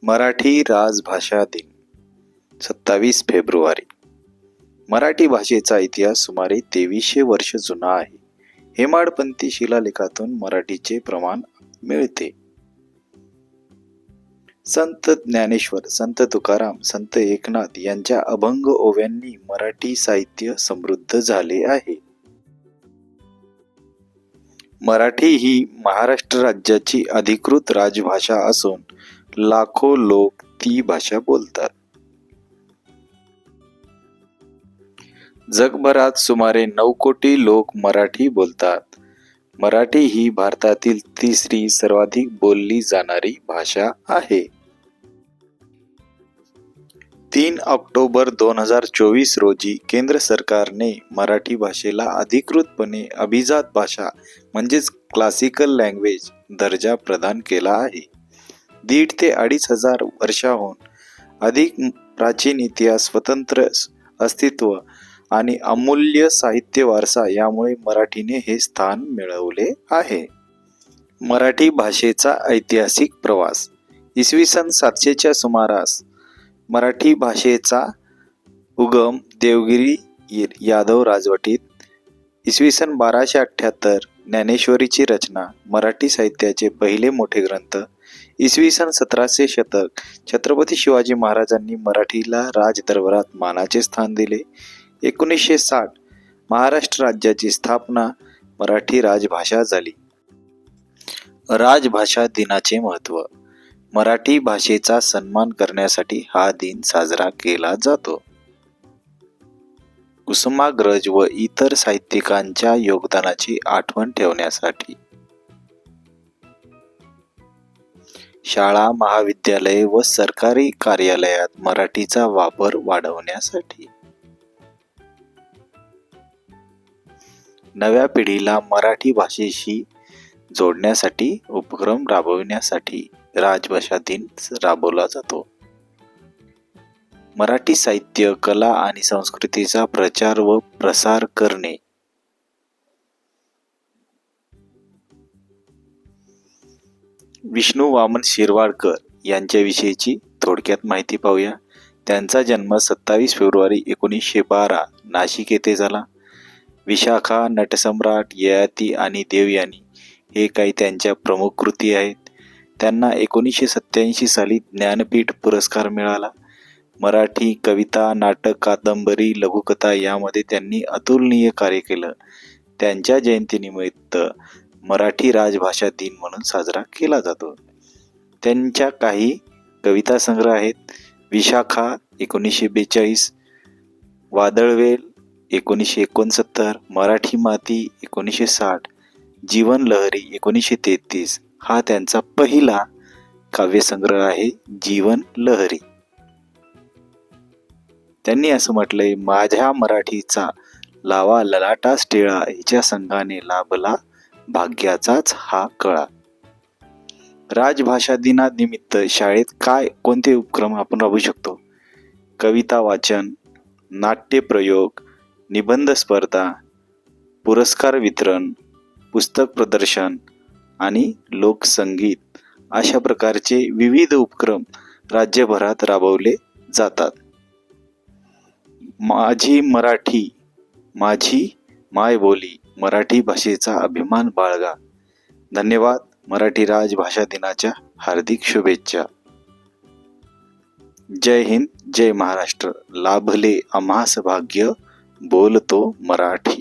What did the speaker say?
मराठी राजभाषा दिन 27 फेब्रुवारी. मराठी भाषेचा इतिहास सुमारे 2300 वर्ष जुना आहे. हेमाडपंथी शिलालेखातून मराठीचे प्रमाण मिळते. संत ज्ञानेश्वर, संत तुकाराम, संत एकनाथ यांच्या अभंग ओव्यांनी मराठी साहित्य समृद्ध झाले आहे. मराठी ही महाराष्ट्र राज्याची अधिकृत राजभाषा असून लाखो लोक ती भाषा बोलतात. जगभरात सुमारे 9 कोटी लोक मराठी बोलतात. मराठी ही भारतातील तिसरी सर्वाधिक बोलली जाणारी भाषा आहे. 3 ऑक्टोबर 2024 रोजी केंद्र सरकारने मराठी भाषेला अधिकृतपणे अभिजात भाषा म्हणजेच क्लासिकल लँग्वेज दर्जा प्रदान केला आहे. 1.5 ते 2.5 हजार वर्षाहून अधिक प्राचीन इतिहास, स्वतंत्र अस्तित्व आणि अमूल्य साहित्य वारसा यामुळे मराठीने हे स्थान मिळवले आहे. मराठी भाषेचा ऐतिहासिक प्रवास. इसवी सन 700च्या सुमारास मराठी भाषेचा उगम देवगिरी यादव राजवटीत. इसवी सन 1278 ज्ञानेश्वरीची रचना, मराठी साहित्याचे पहिले मोठे ग्रंथ. इसवी सन 1700 शतक छत्रपती शिवाजी महाराजांनी मराठीला राजदरबारात मानाचे स्थान दिले. 1960 महाराष्ट्र राज्याची स्थापना, मराठी राजभाषा झाली. राजभाषा दिनाचे महत्त्व. मराठी भाषेचा सन्मान करण्यासाठी हा दिन साजरा केला जातो. कुसुमाग्रज व इतर साहित्यिकांच्या योगदानाची आठवण ठेवण्यासाठी. शाळा, महाविद्यालये व सरकारी कार्यालयात मराठीचा वापर वाढवण्यासाठी. नव्या पिढीला मराठी भाषेशी जोडण्यासाठी उपक्रम राबविण्यासाठी राजभाषा दिन राबवला जातो. मराठी साहित्य, कला आणि संस्कृतीचा प्रचार व प्रसार करणे. विष्णू वामन शिरवाडकर यांच्याविषयीची थोडक्यात माहिती पाहूया. त्यांचा जन्म 27 फेब्रुवारी 1912 नाशिक येथे झाला. विशाखा, नटसम्राट, ययाती आणि देवयानी हे काही त्यांच्या प्रमुख कृती आहेत. त्यांना 1987 साली ज्ञानपीठ पुरस्कार मिळाला. मराठी कविता, नाटक, कादंबरी, लघुकथा यामध्ये त्यांनी अतुलनीय कार्य केलं. त्यांच्या जयंतीनिमित्त मराठी राजभाषा दिन म्हणून साजरा केला जातो. त्यांच्या काही कविता संग्रह आहेत. विशाखा 1942, वादळवेल 1969, मराठी माती 1960, जीवन लहरी 1933 हा त्यांचा पहिला काव्यसंग्रह आहे. जीवन लहरी. त्यांनी असं म्हटलंय, माझ्या मराठीचा लावा ललाटास टिळा, हिच्या संघाने लाभला भाग्याचाच हा कळा. राजभाषा दिनानिमित्त शाळेत कोणते उपक्रम आपण राबवू शकतो? कविता वाचन, नाट्य प्रयोग, निबंध स्पर्धा, पुरस्कार वितरण, पुस्तक प्रदर्शन आणि लोकसंगीत अशा प्रकारचे विविध उपक्रम राज्यभरात राबवले जातात. माझी मराठी, माझी मायबोली, मराठी भाषेचा अभिमान बाळगा. धन्यवाद. मराठी राजभाषा दिनाच्या हार्दिक शुभेच्छा. जय हिंद, जय महाराष्ट्र. लाभले आम्हास भाग्य, बोलतो मराठी.